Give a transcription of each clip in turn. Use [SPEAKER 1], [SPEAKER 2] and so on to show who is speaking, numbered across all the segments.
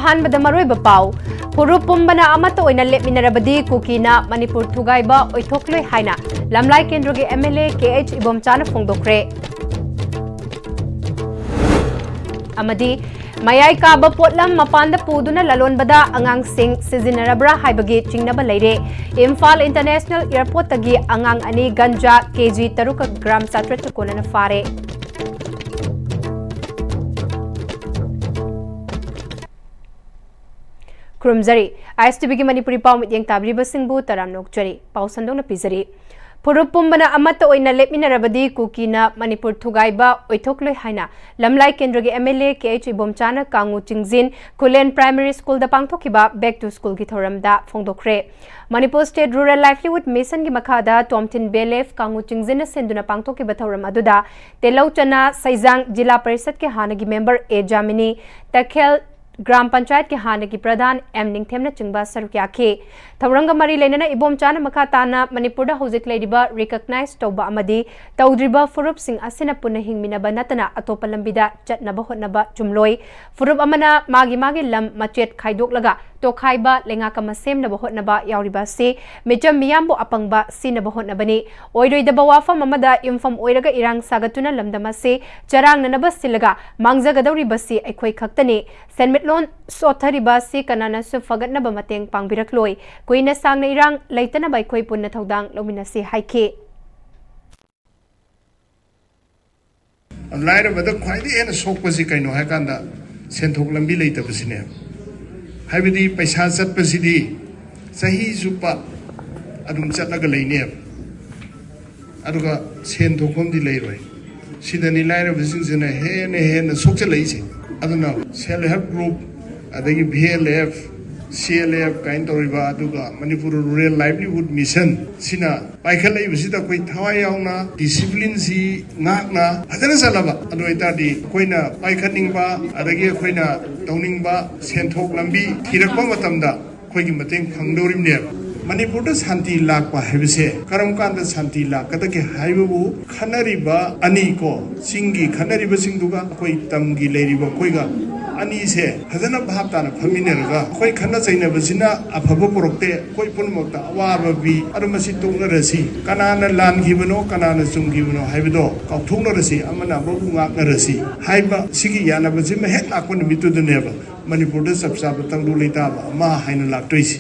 [SPEAKER 1] अहानबद मरोइब पाउ फुरुप पुंबना अमत ओइना लेमिनरबदी कुकीना मणिपुर थुगाइबा ओइथोक्लोइ हाइना लमलाई केंद्रगे एमएलए केएच इबोमचाना फोंदोक्रे अमदी मयाई काबा पोटलम मपानदा पुदुना ललोनबदा अंगांग सिंह सिजिनरब्रा हाइबगी चिंगनबा लेरे इम्फाल इंटरनेशनल एयरपोर्ट तगी अंगांग अनि गंजा केजी 3 ग्राम 7 कोनना फारे खुरुमजरी ISTV की मणिपुरी पाउ मित्यंग ताबरीबा सिंहबु तराम नोकचरी पाउ संदोंना पिजरी फुरुप पुंबना अमत ओइना लेमिनरबदी कुकीना मणिपुर थुगाइबा ओइथोक्लोइ हाइना लमलाई केंद्रगे एमएलए केएच इबोमचाना कांगु चिंगजिन खुलेन प्राइमरी स्कूल दा पांगथोखिबा बैक टू स्कूल की थोरमदा फोंदोक्रे Manipur state rural livelihood mission की मखादा टोमथिन बेलेफ कांगु चिंगजिन सेंदुना पांगथोखिबा थोरम अदुदा तेलौचना सैजांग जिला परिषद के हानगी मेंबर ए जामिनी तखेल ग्राम पंचायत के हाने की प्रधान एम निंगथेमना चिंगबा सरुक याखे थौरंग मरी लेनना इबोमचाना मखा ताना मणिपुरदा हौजिक लेरिबा रिकॉग्नाइज तौबा अमदी तौद्रिबा फुरुप सिंह असिना पुना हिंगमिनबा नतना अतोप लंबिदा चटनबा होनबा चुमलोई फुरुप अमना मागी लम मचेत खाइदोकलगा तोखाइबा लेंगाका मसेमनबा होनबा यावरिबा से मिचम मियामबो अपंगबा सिनबा होनबनी ओइरोइदबा वाफम अमदा इन्फम ओइरगा इरांग सागतुना लमदमा से चरांगनबा सिलगा मांगजगदौरिबा से अखोइ खक्तने सेनमिटलोन सोथरिबा से कनानासु फगतनबा मतेंग पांगबिरकलोइ कुइना सांगना इरांग लैतनबा अखोइ पुन्ना थौदांग लौमिनसे हाइखे
[SPEAKER 2] लाइरबदा ख्वाइदि हेन सोकपसि कैनो हाइकांदा सेंथोक लंबी लैतबसिने हाइबदी पैसा चटपसिदी सही जुपा अदुम चटलगा लैने अदुगा सेंथोकमदि लैरोय सिदनी लाइरबसिंजना हेन सोकचलैसे अदुना सेल्फ हेल्प ग्रुप अदगी VLF CLF काइन तौरिबा अदुगा मणिपुर रूरल लाइवलीहुड मिशन सिना पाइखलैबसिदा कोइ थवाय यावना डिसिप्लिन सि नाकना फजना चलाबा अदु इतादि कोइना पाइखनिंगबा अदगी कोइना तौनिंगबा सेंथोक लंबी थिरकबा मतमदा कोइगी मतेंग फंगदोरिमने मणिपुर शांति लाकपा हाइबसे करम कांदा शांति लाकदगे हाइबबु खनरिबा अनि को सिंगी खनरिबा सिंगदुगा कोइ तमगी लेरिबा कोइगा अनि से फजना भाव ताना फमिनेरगा कोइ खन्ना चैनबसिना अफबो पुरक्ते कोइ पुनमक्ता अवाबबि अरमसि तोंगरसि कनाना लानगिबनो कनाना चुंगिबनो हाइबदो काउथोंगरसि अमना बबु ngaकरसि हाइबा सिगी यानबसि महेक लाको निमितुदनेबा मणिपुरदा सबसाब तंगदु लेताबा मा हाइना लाक्तोइसि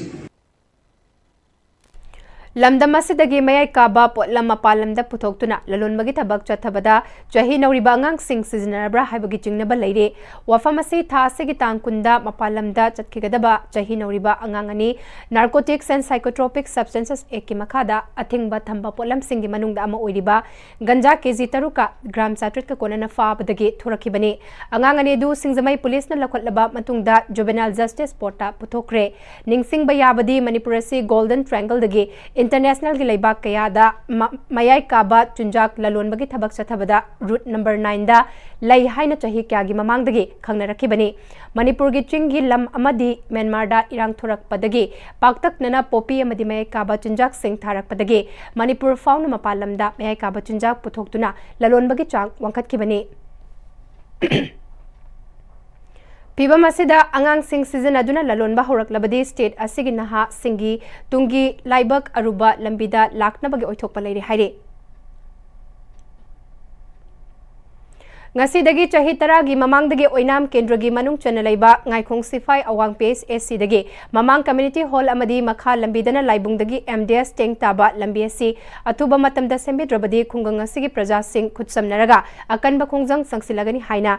[SPEAKER 1] लमदम असिदगी मयाई काबा पोटलम मपालमदा पुथोक्तुना ललोनबगी थबक चथबदा चही नौरिबा अंगांग सिंह सिजनरब्रा हाइबगी चिंगनबा लैरे वफम असि थासेगी तांकुंदा मपालमदा चतखिगदबा चही नौरिबा अंगांग अनि नार्कोटिक्स एंड साइकोट्रोपिक सब्सटेंसेस एक की मखादा अथिंगबा थंबा पोटलम सिंगी मनुंगदा अमा ओइरिबा गंजा केजी 3 का ग्राम 7 का कोनना फाबदगी थोरखिबने अंगांग अनि दु सिंगजमई पुलिसना लखोटलबा मतुंगदा जुवेनाइल जस्टिस पोर्टा पुथोक्रे निंगसिंगबा याबदी मणिपुर असि गोल्डन ट्रायंगल दगी इंटरनेशनल की लेबाक कयादा मयाई काबा चुंजाक ललोनबगी थबक चथबदा रूट नंबर 9 दा लई हाइना चही क्यागी ममांगदगी खंगनरखिबनी मणिपुर की चिंगी लम अमदी म्यांमार दा इरांग थोरकपदगी पाक्तकनना पोपी अमदी मयाई काबा चुंजाक सिंह थारकपदगी मणिपुर फाउन मपालमदा मयाई काबा चुंजाक पुथोक्तुना ललोनबगी चांग वंखतखिबनी फिवम असिदा अंगांग सिंह सीजन अदुना ललोनबा होरकलबदी स्टेट असिगी नहा सिंगी Tungi लाइबक Aruba लंबिदा लाकनबगी ओइथोकपा लैरे हाइरे ngasi chahi taragi mamangdagi oinam kendragi manung chana laiba ngaikong sifai awang pes SC dagi mamang community hall amadi makha lambidana laibungdagi MDS teng taba lambi asi atuba matamda sembidrabadi khungang asigi praja sing khutsamnaraga akanba khongjang sangsilagani haina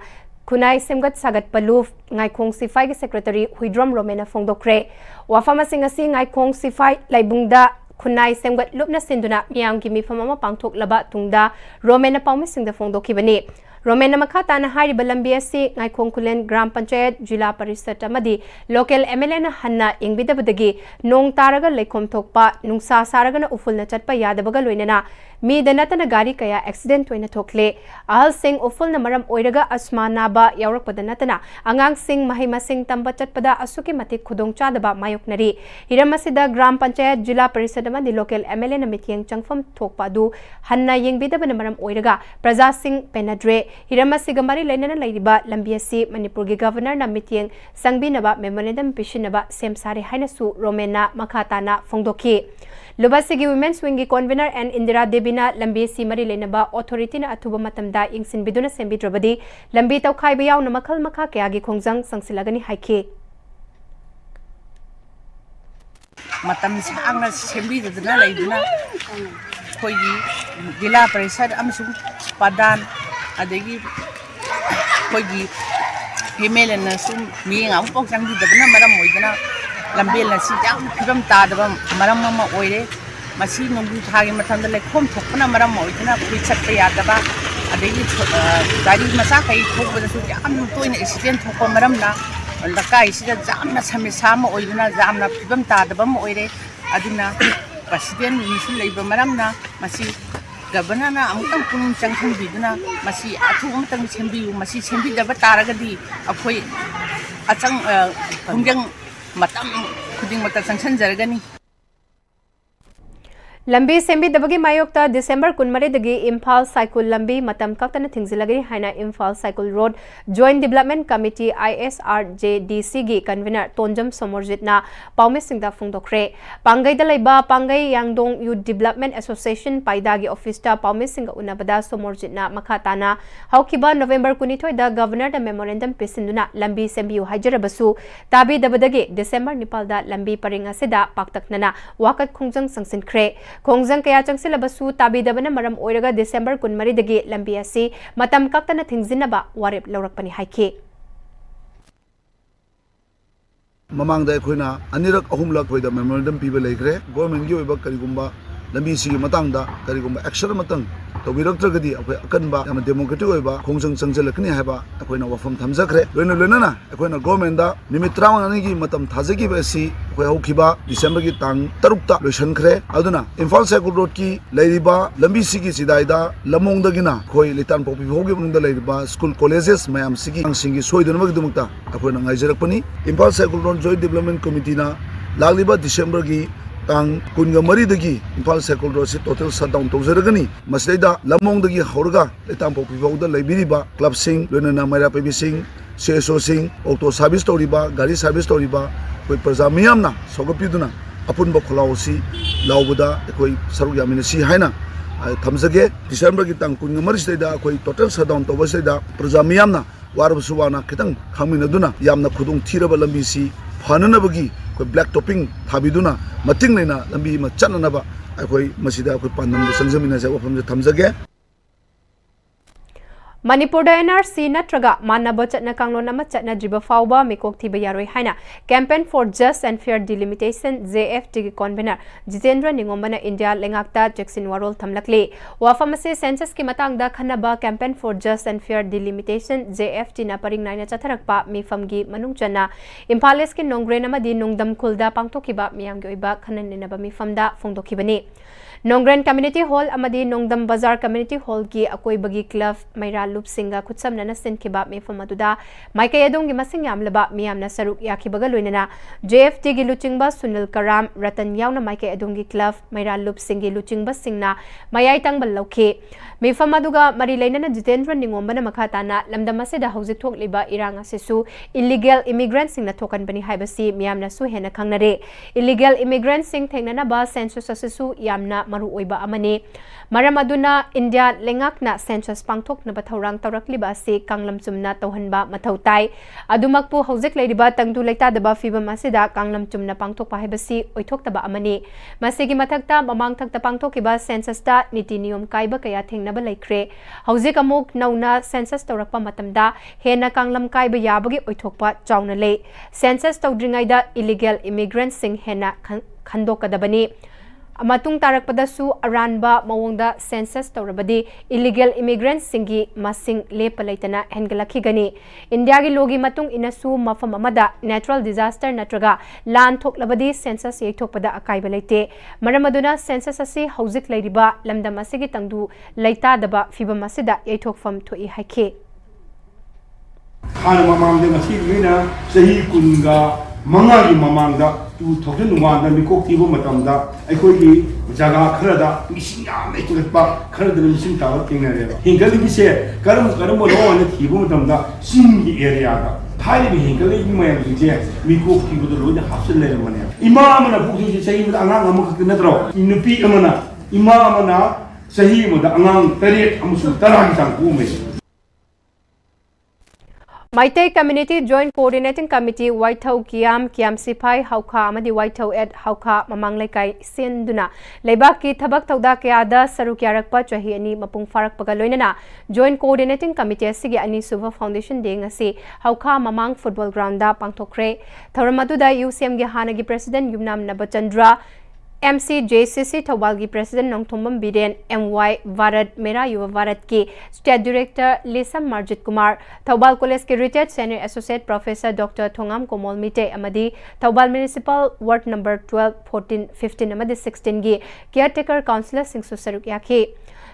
[SPEAKER 1] खुनाई सेमगत सागत पलूफ ngaikong sifai की secretary हुइद्रम रोमेना फोंदोक्रे वाफामा Singh असि ngaikong sifai लाइबुंगदा खुनाई सेमगत लुपना सिंदुना मियाम की मिफम अमा पांगथोकलबा तुंगदा रोमेना पाउमी सिंगदा फोंदोखिबनी रोमेना मखा ताना हारिबा लंबी असि ngaikong खुलेन ग्राम पंचायत जिला परिषद अमदी लोकल MLA ना हन्ना इंगबिदबदगी नोंग तारगा लेखोम थोकपा नुंसा सारगना उफुलना चटपा यादबगा लोइनना मी दनतन गाड़ी कया accident होइना थोकले ahal sing uful na maram oiraga asma naba yaurak padanatana angang sing mahima sing tamba chatpada asuki matik khudong chadaba mayoknari hiramasida gram panchayat jila parisad amadi local MLA na mityeng changfam thokpa du hanna yengbidaba na maram oiraga praja sing penadre hiramasiga mari lainana lairiba lambiasi manipur gi governor na mityeng sangbinaba memorandum pishinaba semsare hainasu romena makhatana phongdokhi Lubasigi Women's Wing Convener and Indira Debina Lambi Simari Lenaba Authority na Atuba Matamda Ingsin Biduna Sembi Drabadi Lambi Taukai Bayaw na Makal Maka Kayagi Kongjang Sangsilagani Haike
[SPEAKER 3] Matam ang Sembi Duna Laiduna Koyi Dila Parisad Amsung Padan Adegi Koyi Female and Sum being out of Sangi Dabana Madam Moidana Lambil na si jang pibam tadaba maram mama oire masi nunggu thagi matanda le khom thokna maram oidna kuichat pe yadaba adegi gari masa kai thokba su jam toina accident thokpa maram na lakai sida jamna samisa ma oidna jamna pibam tadaba ma oire aduna president misul leiba maram na masi governor na amutang punung changthang biduna masi athu amutang sembi masi sembi daba taragadi akhoi achang hungjang matam kuding mata sanction jaragani
[SPEAKER 1] Lambi Sembi Dabagi Mayokta December Kunmari Dagi Impal Cycle Lambi Matam Kaktana Thingzilagari Haina Impal Cycle Road Joint Development Committee ISRJDC gi Convener Tonjam Somorjit na Paumis Singda Phungdokre Pangai Dalaiba Pangai Yangdong Youth Development Association Paidagi Office ta Paumis Singa Unabada Somorjit na Makhatana Haukiba November Kunithoi da Governor da Memorandum Pisinduna Lambi Sembi Hajarabasu Tabi Dabadagi December Nipalda Lambi Paringa Seda Paktaknana Wakat Khongjang Sangsinkre Kongjang kaya changsilabasu tabidabana maram oiraga December kunmari dagi lambi asi matam kaktana thingzinaba warep laurakpani haike
[SPEAKER 4] mamangda ekhoina anirak ahumlak hoida memorandum piba leikre government gi oiba karigumba lambi sigi matangda karigumba action matang tawiragtragadi akhoi akanba yam democratic oiba khongjang changjalakni haiba akhoina wafam thamjakre loina loina akhoina government da nimit trawana gi matam thajagi ba si akhoi haukiba December gi tang tarukta loisankhre aduna Imphal Cycle Road ki leiriba lambi sigi sidaida lamong dagina khoi litan popi hogi bunda leiriba school colleges mayam sigi singi soidunma gi dumukta akhoina ngaijarakpani Imphal Cycle Road Joint Development Committee na lagliba December gi tang kunga mari dagi Imphal Cycle Road si total shutdown tawjaragani masdaida lamong dagi hauraga litan popi bauda leibiriba club sing loina na maira pebi sing CSO sing auto service toriba gari service toriba koi praja miyamna sogapiduna apun ba kholaosi laubada koi saruk yamina si haina thamjage December gi tang kun ngamari sida koi total shutdown to basida praja miyamna warabsu wana kitang khamina duna yamna khudung thiraba lambi si phananabagi koi black topping thabiduna mating leina lambi ma chananaba koi masida koi pandam da sangjamina sa wafam da thamjage
[SPEAKER 1] Manipur da NRC natraga manaba chatna kanglon ama chatna driba fauba mikok thiba yaroi haina Campaign for Just and Fair Delimitation JFT gi convener Jitendra Ningombana India lengakta Jackson Warol thamlakle wafamase census ki matangda khanaba Campaign for Just and Fair Delimitation JFT na paring naina chatharakpa mifamgi manungchana Imphal East ki nongren amadi nungdam khulda pangthokiba miyamgi oiba khananenaba mifamda phongdokhibani Nongren Community Hall amadi Nongdam Bazar Community Hall ki akoi bagi club Maira Loop Singa Kutsam Nana Sinkiba Mefamaduda Maika Yadong gi masing yamlaba miyamna saruk yakibaga loinana JFT gi luchingba Sunil Karam Ratan Yauna Maika Yadong gi club Maira Loop Singi luchingba Singna Mayai Tangbal Lauke Mefamaduga Mari Lainana Jitendra Ningombana Makhatana Lamdamasida Hauzik Thok Liba Iranga Sesu illegal immigrants Singna Tokan Bani Haibasi miyamna su hena khangnare illegal immigrants Sing Thengnana ba census asesu yamna maru oiba amane maram aduna India lengakna census pangthok na bathorang tawrakliba ase kanglam chumna tawhanba mathautai adumakpu hojek leiriba tangdu leita daba fibam asida kanglam chumna pangthok pahibasi oithokta amane masigi mathakta mamang thakta pangthokiba census ta niti niyom kaiba kaya thengnaba laikre hojek amuk nauna census tawrakpa matamda hena kanglam kaiba yabagi oithokpa chauna le census tawdringaida illegal immigrants sing hena khandokadabani Matung tarakpadasu aranba mawongda census tawrabadi illegal immigrants singi masing lepalaitana hengalakhigani India gi logi matung inasu mafam amada natural disaster natraga lan thoklabadi census yeithokpada akaiba leite maramaduna census asi hauzik leiriba lamdam asigi tangdu leita daba fibam asida yeithokfam thoi haike
[SPEAKER 5] Hana mamangda ngasi ngina sahi kunga mangagi mamangda 2001 da mikok tibo matamda aikoi jaga kharada mising yam ekpa kharada mising tawa tingnare hingali gi se karam mo lo ne tibo matamda singi area ga thai bi hingali gi mayam gi je mikok tibo do lo hapsel le mane ima amana buji ji sahi ma angang amuk na tro inupi amana ima amana sahi mo da angang tari amusu tarang sang ku me
[SPEAKER 1] Maitai Community Joint Coordinating Committee Waithau Kiam Sipai Hauka Amadi Waithau Ed Hauka Mamang Laikai Senduna Leibaki Thabak Tauda Kayada Saruk Yarakpa Chahi Ani Mapung Farak Pagaloinana Joint Coordinating Committee Asigi Ani Suva Foundation Day ngasi Hauka Mamang Football Ground da pangthokre Thauramaduda UCM gi Hanagi President Yumnam Nabachandra MCJCC Thawal की President Nongthombam Biren MY Varat Mera Yuva Varat की State Director Lisam Marjit Kumar Thawal College के Retired Senior Associate Professor Dr. Thongam Komol Mite Amadi Thawal Municipal Ward Number 12, 14, 15 Amadi 16 की Caretaker Councillor Singsu Saruk Yaki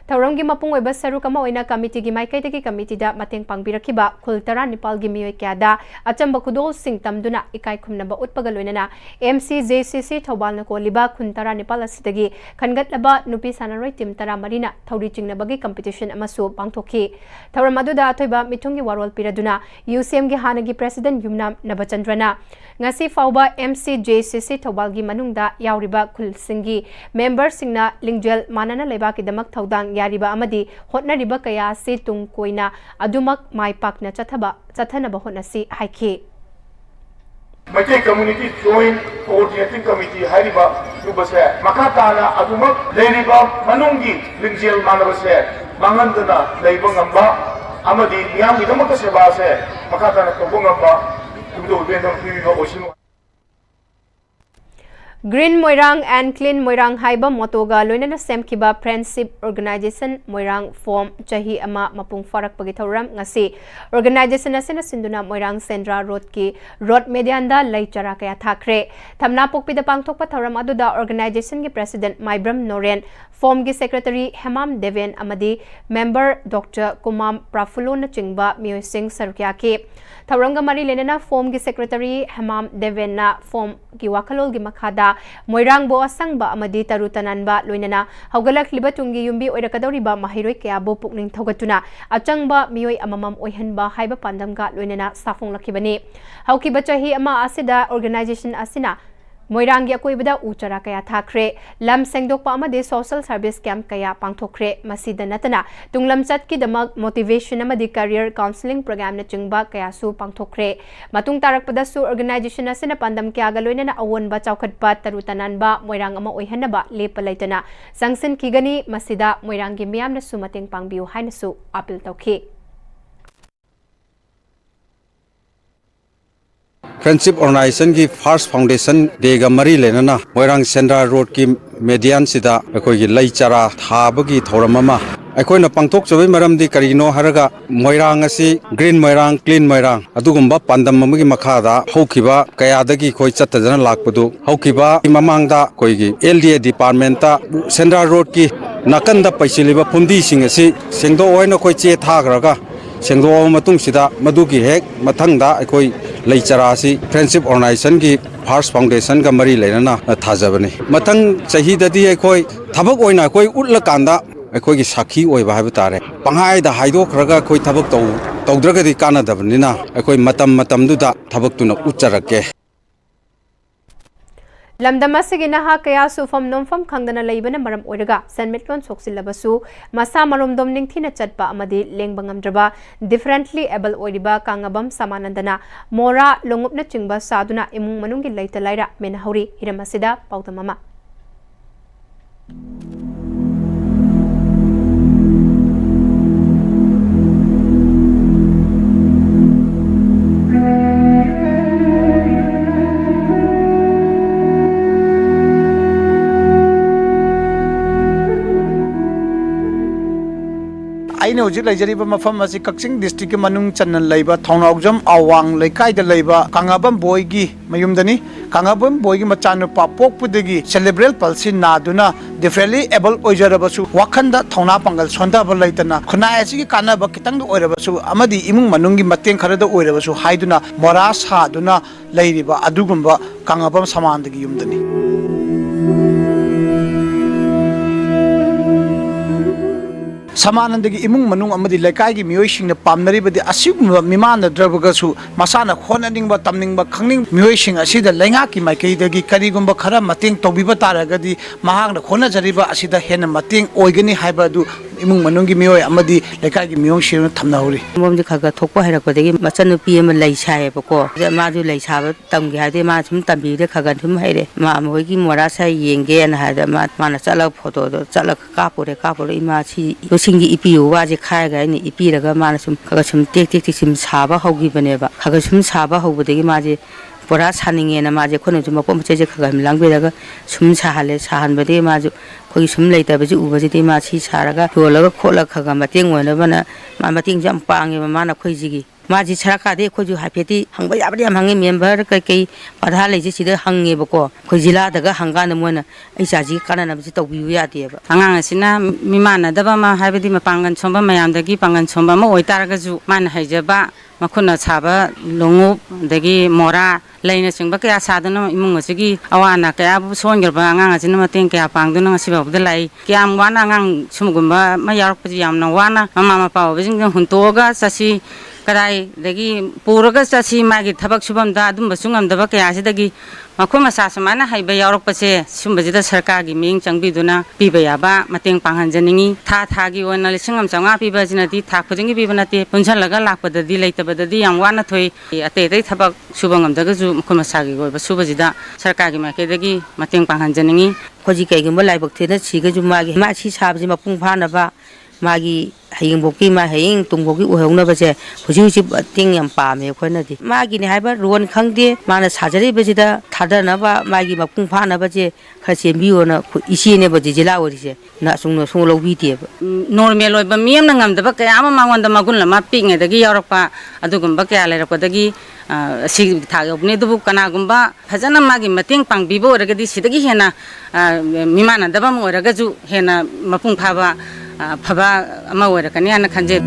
[SPEAKER 1] Thauramgi mapung oiba saruk ama oina committee gi maikai teki committee da mateng pangbirakiba khultara nipal gi mioi kyada achamba khudol sing tamduna ikai khumnaba utpaga loinana MCJCC Thawal na koliba khultara nipal asidagi khangatlaba nupi sanaroi tim tara marina thauri chingnabagi competition amasu pangthoki thauramadu athoiba mitungi warol piraduna UCM gi hanagi president Yumnam Nabachandrana ngasi fauba MCJCC Thawal gi manungda yauriba khulsingi member singna lingjel manana leba ki damak thaudang yariba amadi hotnariba kaya se tung koina adumak mai pakna chathanaba hotnasi haike
[SPEAKER 6] Maitai Community Joint Coordinating Committee hariba dubase makatana adumak leiriba manungi lingjel manabase mangandana leiba ngamba amadi miyam idamak seba se makatana tobo ngamba tudo bendam pibiba osinu
[SPEAKER 1] Green Moirang and Clean Moirang Haiba Motoga Loinana Semkiba Friendship Organization Moirang Form Chahi Ama Mapung Farak Pagitauram Ngasi Organization Asina Sinduna Moirang Sendra Road Ki Road Medianda Laichara Kaya Thakre Thamna Pokpida Pangthokpa Thauram Aduda Organization Ki President Maibram Noren Form Ki Secretary Hemam Deven Amadi Member Dr. Kumam Prafulo Na Chingba Mioy Singh Sarukya Ki Thauranga Mari Lenana Form Ki Secretary Hemam Deven Na Form Ki Wakalol Ki Makhada Moirang bo asangba amadi tarutananba loinana haugalak liba tungi yumbi oirakadoriba mahiroi kayabo pukning thogatuna achangba mioi amamam oihanba haiba pandamga loinana safong lakibani haukiba chahi ama asida organization asina Moirang yakoibada uchara kaya thakre lam sengdokpa amade social service camp kaya pangthokre masida natana tunglam chat ki damak motivation amadi career counseling program na chingba kaya su pangthokre matung tarakpada su organization asina pandam kya galoina na awon ba chaukhatpa tarutanan ba moirang ama oihanaba lepalaitana sangsin kigani masida moirang gi miyam na su mateng pangbiu haina su appeal tawki
[SPEAKER 7] Friendship Organization की First Foundation देगा मरी लेना Moirang central road की median सिदा अखोई लई चारा थाबगी थौरममा अखोइना पांथोक चबे मरमदि करिनो हरगा मोइरांग असि ग्रीन मोइरांग क्लीन मोइरांग अदुगुम्बा पांदम ममगी मखादा हौखिबा कयादगी खोइ चत्तजना लाकपदु हौखिबा ममांगदा कोइगी एलडीए डिपार्टमेंट ता सेंट्रल रोड की नाकंदा पैसिलिबा फुंदी सिंग असि सेंगदो ओइना खोइ चे थाग्रगा सेंगदो मतुंग सिदा मदुगी हेक मथंगदा अखोइ लैचरासी फ्रेंडशिप ऑर्गेनाइजेशन की फर्स्ट फाउंडेशन का मरी लेना थाजबनी मथंग चाहिददी अखोइ थबक ओइना अखोइ उल्लकांदा अखोइ साखी ओइबा हाबे तारे पंहाइदा हाइदोखरगा अखोइ थबक तौद्रगदी कानदबनिना अखोइ मतम दुदा थबक तुना उच्चरके
[SPEAKER 1] Lamdamasi naha kaya sufam nomfam khangdana leibana maram oiraga sanmitlon soksilabasu masa marom domning thina chatpa amadi lengbangam draba differently able oiriba kangabam samanandana mora longupna chingba saduna imung manungi leita laira menhauri hiramasida pautamama
[SPEAKER 8] ꯑꯩꯅ ꯍꯧꯖꯤꯛ ꯂꯩꯖꯔꯤꯕ ꯃꯐꯝ ꯑꯁꯤ ꯀꯛꯆꯤꯡ ꯗꯤꯁꯇ꯭ꯔꯤꯛꯀꯤ ꯃꯅꯨꯡ ꯆꯟꯅ ꯂꯩꯕ ꯊꯧꯅꯥꯎꯖꯝ ꯑꯋꯥꯡ ꯂꯩꯀꯥꯏꯗ ꯂꯩꯕ ꯀꯪꯉꯥꯕꯝ ꯕꯣꯏꯒꯤ ꯃꯌꯨꯝꯗꯅꯤ ꯀꯪꯉꯥꯕꯝ ꯕꯣꯏꯒꯤ ꯃꯆꯥꯅꯨꯄꯥ ꯄꯣꯛꯄꯗꯒꯤ ꯁꯦꯂꯦꯕ꯭ꯔꯦꯜ ꯄꯜꯁꯤ ꯅꯥꯗꯨꯅ ꯗꯤꯐꯔꯦꯟꯠꯂꯤ ꯑꯦꯕꯜ ꯑꯣꯏꯖꯔꯕꯁꯨ ꯋꯥꯈꯟꯗ ꯊꯧꯅꯥ ꯄꯥꯡꯒꯜ ꯁꯣꯟꯊꯕ ꯂꯩꯇꯅ ꯈꯨꯟꯅꯥꯏ ꯑꯁꯤꯒꯤ ꯀꯥꯟꯅꯕ ꯈꯤꯇꯪꯗ ꯑꯣꯏꯔꯕꯁꯨ ꯑꯃꯗꯤ ꯏꯃꯨꯡ ꯃꯅꯨꯡꯒꯤ ꯃꯇꯦꯡ ꯈꯔꯗ ꯑꯣꯏꯔꯕꯁꯨ ꯍꯥꯏꯗꯨꯅ ꯃꯣꯔꯥ ꯁꯥꯗꯨꯅ ꯂꯩꯔꯤꯕ ꯑꯗꯨꯒꯨꯝꯕ ꯀꯪꯉꯥꯕꯝ ꯁꯃꯥꯟꯗꯒꯤ ꯌꯨꯝꯗꯅꯤ ꯁꯃꯥꯅꯟꯗꯒꯤ ꯏꯃꯨꯡ ꯃꯅꯨꯡ ꯑꯃꯗꯤ ꯂꯩꯀꯥꯏꯒꯤ ꯃꯤꯑꯣꯏꯁꯤꯡꯅ ꯄꯥꯝꯅꯔꯤꯕꯗꯤ ꯑꯁꯤꯒꯨꯝꯕ ꯃꯤꯃꯥꯟꯅꯗ꯭ꯔꯕꯒꯁꯨ ꯃꯁꯥꯅ ꯍꯣꯠꯅꯅꯤꯡꯕ ꯇꯝꯅꯤꯡꯕ ꯈꯪꯅꯤꯡ ꯃꯤꯑꯣꯏꯁꯤꯡ ꯑꯁꯤꯗ ꯂꯩꯉꯥꯛꯀꯤ ꯃꯥꯏꯀꯩꯗꯒꯤ ꯀꯔꯤꯒꯨꯝꯕ ꯈꯔ ꯃꯇꯦꯡ ꯇꯧꯕꯤꯕ ꯇꯥꯔꯒꯗꯤ ꯃꯍꯥꯛꯅ ꯍꯣꯠꯅꯖꯔꯤꯕ ꯑꯁꯤꯗ ꯍꯦꯟꯅ ꯃꯇꯦꯡ ꯑꯣꯏꯒꯅꯤ ꯍꯥꯏꯕ ꯑꯗꯨ ꯏꯃꯨꯡ ꯃꯅꯨꯡꯒꯤ ꯃꯤꯑꯣꯏ ꯑꯃꯗꯤ ꯂꯩꯀꯥꯏꯒꯤ ꯃꯤꯑꯣꯏꯁꯤꯡꯅ ꯊꯝꯅꯍꯧꯔꯤ
[SPEAKER 9] ꯃꯣꯝꯗꯤ ꯈꯒ ꯊꯣꯛꯄ ꯍꯩꯔꯛꯄꯗꯒꯤ ꯃꯆꯟꯅꯨꯄꯤ ꯑꯃ ꯂꯩ ꯁꯥꯏꯌꯦꯕꯀꯣ ꯃꯥꯁꯨ ꯂꯩ ꯁꯥꯕ ꯇꯝꯒꯦ ꯍꯥꯏꯗꯤ ꯃꯥ ꯁꯨꯝ ꯇꯝꯕꯤꯔꯦ ꯈꯒ ꯁꯨꯝ ꯍꯩꯔꯦ ꯃꯥ ꯃꯣꯏꯒꯤ ꯃꯣꯔꯥ ꯁꯥꯏ ꯌꯦꯡꯒꯦꯅ ꯍꯥꯏꯗ ꯃꯥꯅ ꯆꯠꯂꯒ ꯐꯣꯇꯣꯗꯣ ꯆꯠꯂꯒ ꯀꯥꯞꯄꯨꯔꯦ ꯏꯃꯥ ꯁꯤ ꯁꯤꯡꯒꯤ ꯏꯄꯤꯌꯨ ꯋꯥꯁꯦ ꯈꯥꯏꯔꯒ ꯑꯩꯅ ꯏꯄꯤꯔꯒ ꯃꯥꯅ ꯁꯨꯝ ꯈꯒ ꯁꯨꯝ ꯇꯦꯛ ꯁꯨꯝ ꯁꯥꯕ ꯍꯧꯈꯤꯕꯅꯦꯕ ꯈꯒ ꯁꯨꯝ ꯁꯥꯕ ꯍꯧꯕꯗꯒꯤ ꯃꯥꯁꯦ ꯄꯨꯔꯥ ꯁꯥꯅꯤꯡꯉꯦꯅ ꯃꯥꯁꯦ ꯑꯩꯈꯣꯏꯅꯁꯨ ꯃꯄꯣꯠ ꯃꯆꯩꯁꯦ ꯈꯒ ꯂꯥꯡꯕꯤꯔꯒ ꯁꯨꯝ ꯁꯥꯍꯜꯂꯦ ꯁꯥꯍꯟꯕꯗꯒꯤ ꯃꯥꯁꯨ ꯑꯩꯈꯣꯏꯒꯤ ꯁꯨꯝ ꯂꯩꯇꯕꯁꯤ ꯎꯕꯁꯤꯗꯤ ꯃꯥ ꯁꯤ ꯁꯥꯔꯒ ꯌꯣꯜꯂꯒ ꯈꯣꯠꯂꯒ ꯈꯒ ꯃꯇꯦꯡ ꯑꯣꯏꯅꯕꯅ ꯃꯥ ꯃꯇꯦꯡꯁꯨ ꯌꯥꯝ ꯄꯥꯡꯉꯦꯕ ꯃꯥꯅ ꯑꯩꯈꯣꯏꯁꯤꯒꯤ ꯃꯥꯁꯤ ꯁꯔꯀꯥꯔꯗꯤ ꯑꯩꯈꯣꯏꯁꯨ ꯍꯥꯏꯐꯦꯠꯇꯤ ꯍꯪꯕ ꯌꯥꯕꯗꯤ ꯌꯥꯝ ꯍꯪꯉꯦ ꯃꯦꯝꯕꯔ ꯀꯩꯀꯩ ꯄ꯭ꯔꯙꯥꯟ ꯂꯩꯁꯦ ꯁꯤꯗ ꯍꯪꯉꯦꯕꯀꯣ ꯑꯩꯈꯣꯏ ꯖꯤꯂꯥꯗꯒ ꯍꯪꯀꯥꯟꯗ ꯃꯣꯏꯅ ꯑꯩ ꯏꯆꯥꯁꯤꯒꯤ ꯀꯥꯟꯅꯅꯕꯁꯤ ꯇꯧꯕꯤꯌꯨ ꯌꯥꯗꯦꯕ
[SPEAKER 10] ꯑꯉꯥꯡ ꯑꯁꯤꯅ ꯃꯤꯃꯥꯟꯅꯗꯕ ꯑꯃ ꯍꯥꯏꯕꯗꯤ ꯃꯄꯥꯡꯒꯜ ꯁꯣꯟꯕ ꯃꯌꯥꯝꯗꯒꯤ ꯄꯥꯡꯒꯜ ꯁꯣꯟꯕ ꯑꯃ ꯑꯣꯏꯇꯥꯔꯒꯁꯨ ꯃꯥꯅ ꯍꯩꯖꯕ ꯃꯈꯨꯠꯅ ꯁꯥꯕ ꯂꯣꯡꯎꯞ ꯑꯗꯒꯤ ꯃꯣꯔꯥ ꯂꯩꯅꯆꯤꯡꯕ ꯀꯌా ꯁꯥꯗꯨꯅ ꯏꯃꯨꯡ ꯑꯁꯤꯒꯤ ꯑꯋꯥ ꯑꯅꯥ ꯀꯌꯥꯕꯨ ꯁꯣꯟꯈ꯭ꯔꯕ ꯑꯉꯥꯡ ꯑꯁꯤꯅ ꯃꯇꯦꯡ kaya ꯄꯥꯡꯗꯨꯅ ꯉꯁꯤꯐꯥꯎꯕꯗ ꯂꯥꯛꯏ ꯀꯌꯥꯝ ꯋꯥꯅ ꯑꯉꯥꯡ ꯁꯨꯝꯒꯨꯝꯕ ꯑꯃ ꯌꯥꯎꯔꯛꯄꯁꯤ ꯌꯥꯝꯅ ꯋꯥꯅ ꯃꯃꯥ ꯃꯄꯥ ꯑꯣꯏꯕꯁꯤꯡꯅ ꯍꯨꯟꯇꯣꯛꯑꯒ ꯆꯠꯁꯤ ꯀꯗꯥꯏꯗꯒꯤ ꯄꯨꯔꯒ ꯆꯠꯁꯤ ꯃꯥꯒꯤ ꯊꯕꯛ ꯁꯨꯐꯝꯗ ꯑꯗꯨꯝꯕꯁꯨ ꯉꯝꯗꯕ ꯀꯌꯥꯁꯤꯗꯒꯤ ꯃꯈꯣꯏ ꯃꯁꯥ ꯁꯨꯃꯥꯏꯅ ꯍꯩꯕ ꯌꯥꯎꯔꯛꯄꯁꯦ ꯁꯨꯝꯕꯁꯤꯗ ꯁꯔꯀꯥꯔꯒꯤ ꯃꯤꯠꯌꯦꯡ ꯆꯪꯕꯤꯗꯨꯅ ꯄꯤꯕ ꯌꯥꯕ ꯃꯇꯦꯡ ꯄꯥꯡꯍꯟꯖꯅꯤꯡꯉꯤ ꯊꯥꯒꯤ ꯑꯣꯏꯅ 1,500 ꯄꯤꯕ ꯑꯁꯤꯅꯗꯤ ꯊꯥ ꯈꯨꯗꯤꯡꯒꯤ ꯄꯤꯕ ꯅꯠꯇꯦ ꯄꯨꯟꯁꯤꯜꯂꯒ ꯂꯥꯛꯄꯗꯗꯤ ꯂꯩꯇꯕꯗꯗꯤ ꯌꯥꯝ ꯋꯥꯅ ꯊꯣꯛꯏ ꯑꯇꯩ ꯊꯕꯛ ꯁꯨꯕ ꯉꯝꯗ꯭ꯔꯒꯁꯨ ꯃꯈꯣꯏ ꯃꯁꯥꯒꯤ ꯑꯣꯏꯕ ꯁꯨꯕꯁꯤꯗ ꯁꯔꯀꯥꯔꯒꯤ ꯃꯥꯏꯀꯩꯗꯒꯤ ꯃꯇꯦꯡ ꯄꯥꯡꯍꯟꯖꯅꯤꯡꯉꯤ
[SPEAKER 9] ꯑꯩꯈꯣꯏꯁꯤ ꯀꯩꯒꯨꯝꯕ ꯂꯥꯏꯕꯛ ꯊꯤꯅ ꯁꯤꯒꯁꯨ ꯃꯥ ꯁꯤ ꯁꯥꯕꯁꯤ ꯃꯄꯨꯡ ꯐꯥꯅꯕ ꯃꯥꯒꯤ ꯍꯌꯦꯡꯐꯧꯒꯤ ꯃꯥ ꯍꯌꯦꯡ ꯇꯨꯡꯐꯧꯒꯤ ꯑꯣꯏꯍꯧꯅꯕꯁꯦ ꯍꯧꯖꯤꯛ ꯃꯇꯦꯡ ꯌꯥꯝ ꯄꯥꯝꯃꯦ ꯑꯩꯈꯣꯏꯅꯗꯤ ꯃꯥꯒꯤꯅꯦ ꯍꯥꯏꯕ ꯔꯣꯟ ꯈꯪꯗꯦ ꯃꯥꯅ ꯁꯥꯖꯔꯤꯕꯁꯤꯗ ꯊꯥꯗꯅꯕ ꯃꯥꯒꯤ ꯃꯄꯨꯡ ꯐꯥꯅꯕꯁꯦ ꯈꯔ ꯆꯦꯟꯕꯤꯌꯣꯅ ꯏꯆꯦꯅꯦꯕ ꯖꯤꯂꯥ ꯑꯣꯏꯔꯤꯁꯦ ꯑꯁꯨꯝ ꯂꯧꯕꯤꯗꯦꯕ
[SPEAKER 10] ꯅꯣꯔꯃꯦꯜ ꯑꯣꯏꯕ ꯃꯤ ꯑꯃꯅ ꯉꯝꯗꯕ ꯀꯌా ꯑꯃ ꯃꯉꯣꯟꯗ ꯃꯒꯨꯟ ꯑꯃ ꯄꯤꯛꯉꯩꯗꯒꯤ ꯌꯥꯎꯔꯛꯄ ꯑꯗꯨꯒꯨꯝꯕ ꯀꯌꯥ ꯂꯩꯔꯛꯄꯗꯒꯤ ꯁꯤ ꯊꯥꯛ ꯌꯧꯕꯅꯤ ꯑꯗꯨꯕꯨ ꯀꯅꯥꯒꯨꯝꯕ ꯐꯖꯅ ꯃꯥꯒꯤ ꯃꯇꯦꯡ ꯄꯥꯡꯕꯤꯕ ꯑꯣꯏꯔꯒꯗꯤ ꯁꯤꯗꯒꯤ ꯍꯦꯟꯅ ꯃꯤꯃꯥꯟꯅꯗꯕ ꯑꯃ ꯑꯣꯏꯔꯒꯁꯨ ꯍꯦꯟꯅ ꯃꯄꯨꯡ ꯐꯥꯕ ꯑꯐꯕ ꯑꯃ ꯑꯣꯏꯔꯛꯀꯅꯤ ꯍꯥꯏꯅ ꯈꯟꯖꯩ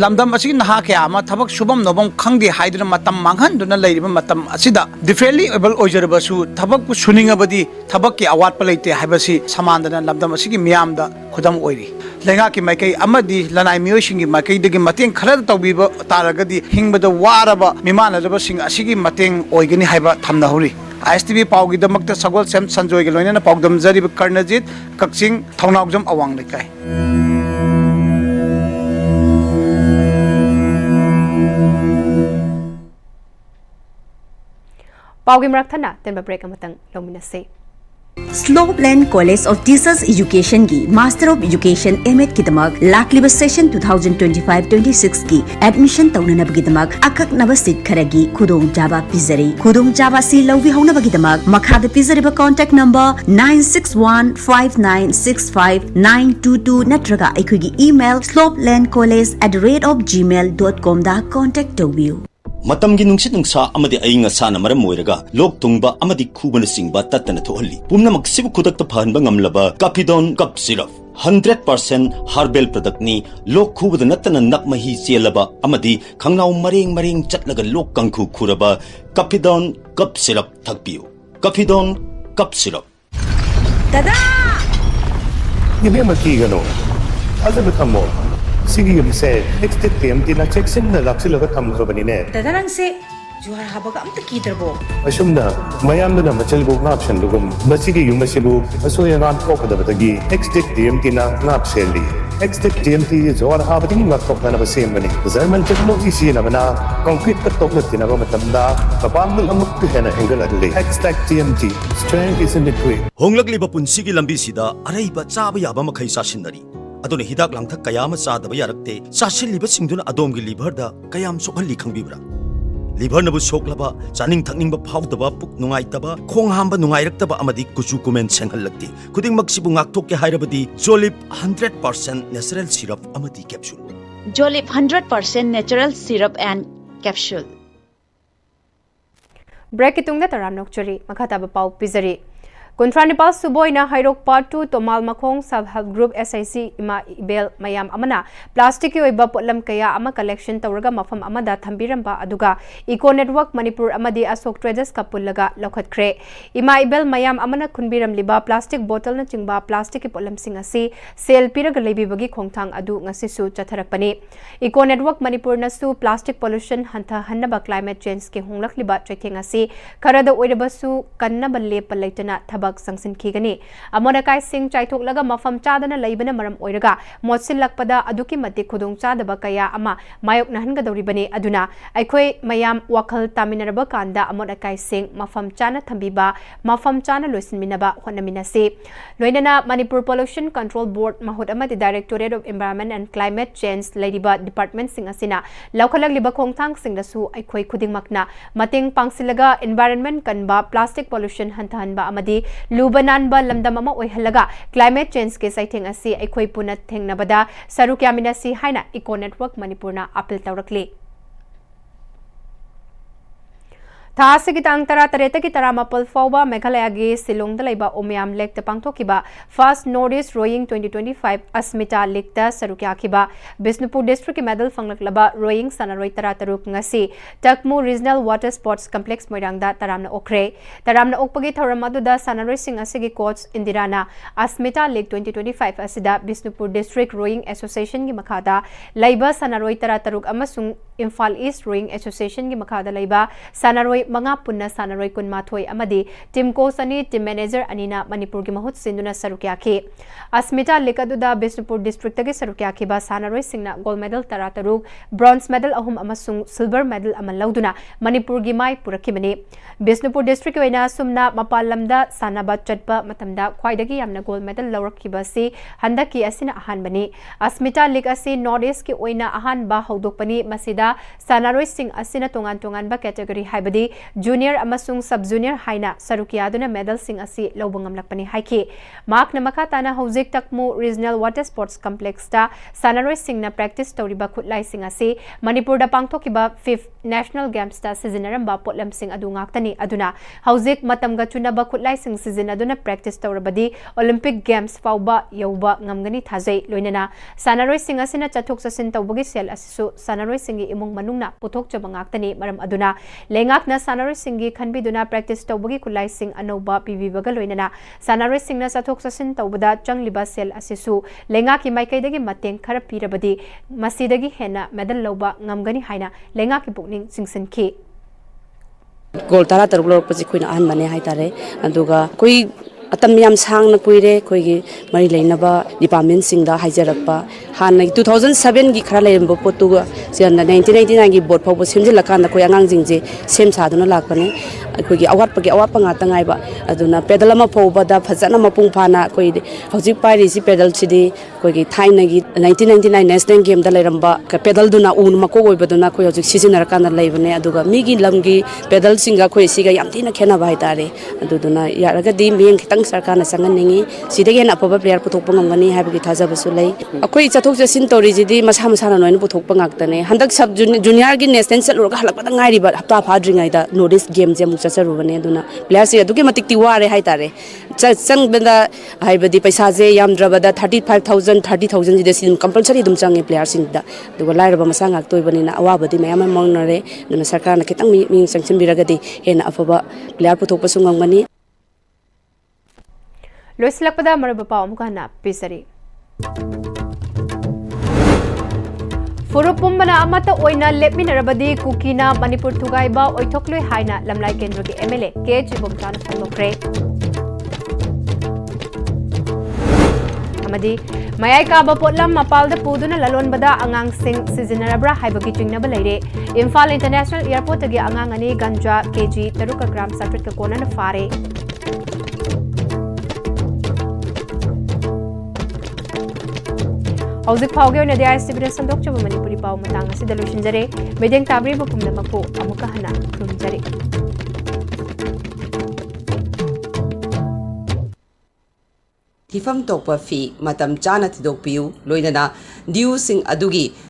[SPEAKER 8] lamdam asigi naha kya ama thabak shubam nobam khangde haiduna matam manghanduna leiriba matam asida differently able oijarabasu thabak pu suningabadi thabak ki awat palaite haibasi samandana lamdam asigi miyamda khudam oiri lenga ki maikai amadi lanai miyoishingi maikai degi mateng khara tawbiba taragadi hingbada waraba mimana raba sing asigi mateng oigani haiba thamna hori ISTV paugi damakta sagol sem sanjoy ge loinana paugdam jariba karnajit kakching thaunaujam awang lekai
[SPEAKER 1] Paugi Marathana, then break a matang, Lominase.
[SPEAKER 11] Slopeland College of Teachers Education की Master of Education M.Ed की दमाग लाखलिबा session 2025-26 की admission तौननब की दमाग अकक नवसित खरगी खुदोंग जाबा पिजरी खुदोंग जाबा सी लौवी होनब की दमाग मखाद पिजरीबा कांटेक्ट नंबर 9615965922 नत्रगा अखुगी ईमेल slopelandcollege@gmail.com दा कांटेक्ट तौबियो
[SPEAKER 12] मतमगी नुंगसित नुंगसा अमदि अयिंग असाना मरम मोइरगा लोक तुंगबा अमदि खुबन सिंगबा तत्तन थोहल्ली पुमनमक सिबु खुदक्ता फहनबा ngamlaba Capidon Cup Syrup 100% herbal product ni lok khubada natana nakmahi chelaba amadi khangnaw mareng chatlaga lok kangkhu khuraba Capidon Cup Syrup thakpiu Capidon Cup Syrup
[SPEAKER 11] Dada
[SPEAKER 6] Yeme makigano Alabetamo Sige yumse next Pm-Istv na checksin na laksilaga thamgrabani
[SPEAKER 11] Dada nang se juhar habaga amta kidarbo
[SPEAKER 6] Asumna mayamna na machalbog na option dugum basigi yumasibu asoya ngan kokadabagi next Pm-Istv na napseli next Pm-Istv juhar habati ni matkok na basemani German technology sina bana concrete ka tokna tinaba matamda kapamul amuk hena hengaladli next Pm-Istv strength is in the quick
[SPEAKER 12] honglakliba punsigi lambi sida araiba chaba yaba makhai sasinari aduna hidak langthak kayama chadaba yarakte chasilliba singduna adomgi liver da kayam sokhalli khangbibra liver nabu soklaba chaning thakning ba phawdaba puk nungai taba khong hamba nungai raktaba amadi kuchu kumen senghal lakti khuding maksibu ngakthok ke hairabadi Jolip 100% natural syrup amadi capsule
[SPEAKER 13] Jolip 100% natural syrup and capsule.
[SPEAKER 1] Break itungda taram nokchari makata ba pau pizari. Kontranipal Suboyna Hairok Part 2 Tomal Makong Self-Help Group SIC Ima Ibel Mayam Amana Plastic Yoiba Potlam Kaya Ama Collection Tauraga Mafam Amada Thambiramba Aduga Eco Network Manipur Amadi Asok Traders Kapulaga Lokhat Kre Ima Ibel Mayam Amana Kunbiram Liba Plastic Bottle na Chingba Plastic Potlam Singasi Sale Piraga Lebi Bagi Khongthang Adu Ngasisu Chatharakpani Eco Network Manipur Nasu Plastic Pollution Hanta Hannaba Climate Change Ke Honglak Liba Chaithengasi Karada Oidabasu Kannaba Lepa Laitana Sangsin Kigani Amonakai Singh Chaitok Laga Mafam Chadana Laibana Maram Oiraga Motsil Lakpada Aduki Mati Kudung Chadaba Kaya Ama Mayok Nahanga Doribane Aduna Aikoi Mayam Wakal Taminaraba Kanda Amonakai Singh Mafam Chana Tambiba Mafam Chana Lusin Minaba Honaminase Loinana Manipur Pollution Control Board Mahut Amati Directorate of Environment and Climate Change Ladiba Department Sing Asina Laukalag Liba Kongtang Sing Dasu Aikoi Kuding Makna Mating Pangsilaga Environment Kanba Plastic Pollution Hantahanba Amadi Lubanan ba lamdam ama oihalaga climate change ke saitheng asi aikhoi puna thengnabada sarukyamina si haina Eco Network Manipurna appeal tawrakli Thasigi tang tara tareta ki taramapal fawba Meghalaya gi Silong dalaiba Omiam Lake te pangthokiba First Northeast Rowing 2025 Asmita Lake ta sarukya khiba Bisnupur District ki medal fanglaklaba rowing sanaroi tara taruk ngasi Takmu Regional Water Sports Complex moirangda taramna okre taramna okpagi thoramadu da sanaroi sing asigi coach Indirana Asmita Lake 2025 asida Bisnupur District Rowing Association gi makhada laiba sanaroi tara taruk amasung Imphal East Rowing Association gi makhada laiba sanaroi Manga Punna Sanaroi Kun Mathoi Amadi Team Coach ani Team Manager Anina Manipur gi mahut sinduna sarukya ki Asmita Lekaduda Bisnupur District tagi sarukya ki ba Sanaroi Singna gold medal tarataruk bronze medal ahum amasung silver medal amal lauduna Manipur gi mai purakimani Bisnupur District oina sumna mapalamda sanaba chatpa matamda khwaidagi yamna gold medal lawrakiba si handaki asina ahan bani Asmita Lake asi Northeast ki oina ahan ba hawdokpani masida Sanaroi Sing asina tongan tongan ba category haibadi Junior amasung sub junior haina sarukia duna medal sing asi lobangam lakpani haiki mark na makatana hauzik takmu regional water sports complex ta Sanaroi Sing na practice toriba khutlai sing asi Manipur da pangthokiba 5th national games ta seasonaram ba potlam sing adu ngaktani aduna hauzik matam ga chuna ba khutlai sing season aduna practice torabadi Olympic games fauba yoba ngamgani thajai loinana Sanaroi Sing asina chathok sasin tawbagi sel asisu Sanaroi Singi imung manungna puthok chaba ngaktani maram aduna lengak na Sanaroi Singi khanbiduna practice tawbagi kulai sing anoba pibibaga loinana Sanaroi Singna sathok sasin tawbada changliba sel asisu lenga ki maikaidagi mateng khara pirabadi masidagi hena medal loba ngamgani haina lenga ki pukning singsin ki
[SPEAKER 14] Goal tara taruk lor pasi kuina ahan bane hai tare aduga koi atam yam sang na kuire koi gi mari leinaba department singda haijarakpa han 2007 gi khara leimbo potuga sian 1999 gi board phaw simjil lakana koi angang jingje sem saduna lakpane koi gi awat pagi awat panga tangai ba aduna pedal ama phoba da phajana mapung phana koi hojik pairi si pedal chidi koi gi thaina gi 1999 national game da leiramba ka pedal duna un mako oi baduna koi hojik sijinar kana leibane aduga migi lamgi pedal singa koi siga yamtina khena bai tare aduduna yaraga di meng khitang sarkana sanganingi sidagi na apaba player puthok pangani habagi thajabasu lei akoi chathok jasin tori jidi masa masana noin puthok pangaktane handak sub junior gi national chalurga halakpada ngairi ba hapta phadringai da notice game je mukcha charubane aduna player si adugi matik ti ware hai tare chang benda haibadi paisa je yamdrabada 35000 30000 jide sim compulsory dum change player sing da duga lairaba masa ngak toibani na awabadi mayam mawnare duna sarkar na kitang mi sanction biragadi hena afaba player puthok pasungangmani
[SPEAKER 1] Loislakpada marabapa omkana pisari Furupumbana amata oina lepminarabadi kukina Manipur thugaiba oithokloi haina lamlai kendra ki MLA ke chibomchana phongokre amadi mayai ka ba potlam mapalda puduna lalonbada angang sing sizinarabra haibagi chingnaba leire Imphal International Airport agi angang ani ganja kg 3 gram satrit ka kona na fare ꯍꯧꯖꯤꯛ ꯐꯥꯎꯒꯤ ꯑꯣꯏꯅꯗꯤ ISTVꯗ ꯁꯟꯗꯣꯛꯆꯕ ꯃꯅꯤꯄꯨꯔꯤ ꯄꯥꯎ ꯃꯇꯥꯡ ꯑꯁꯤꯗ ꯂꯣꯏꯁꯤꯟꯖꯔꯦ ꯃꯤꯠꯌꯦꯡ ꯇꯥꯕꯤꯔꯤꯕ ꯄꯨꯝꯅꯃꯛꯄꯨ ꯑꯃꯨꯛꯀ ꯍꯟꯅ ꯈꯨꯔꯨꯝꯖꯔꯤ
[SPEAKER 15] ꯊꯤꯐꯝ ꯊꯣꯛꯄ ꯐꯤ ꯃꯇꯝ ꯆꯥꯅ ꯊꯤꯗꯣꯛꯄꯤꯌꯨ ꯂꯣꯏꯅꯅ ꯗ꯭ꯌꯨꯁꯤꯡ ꯑꯗꯨꯒꯤ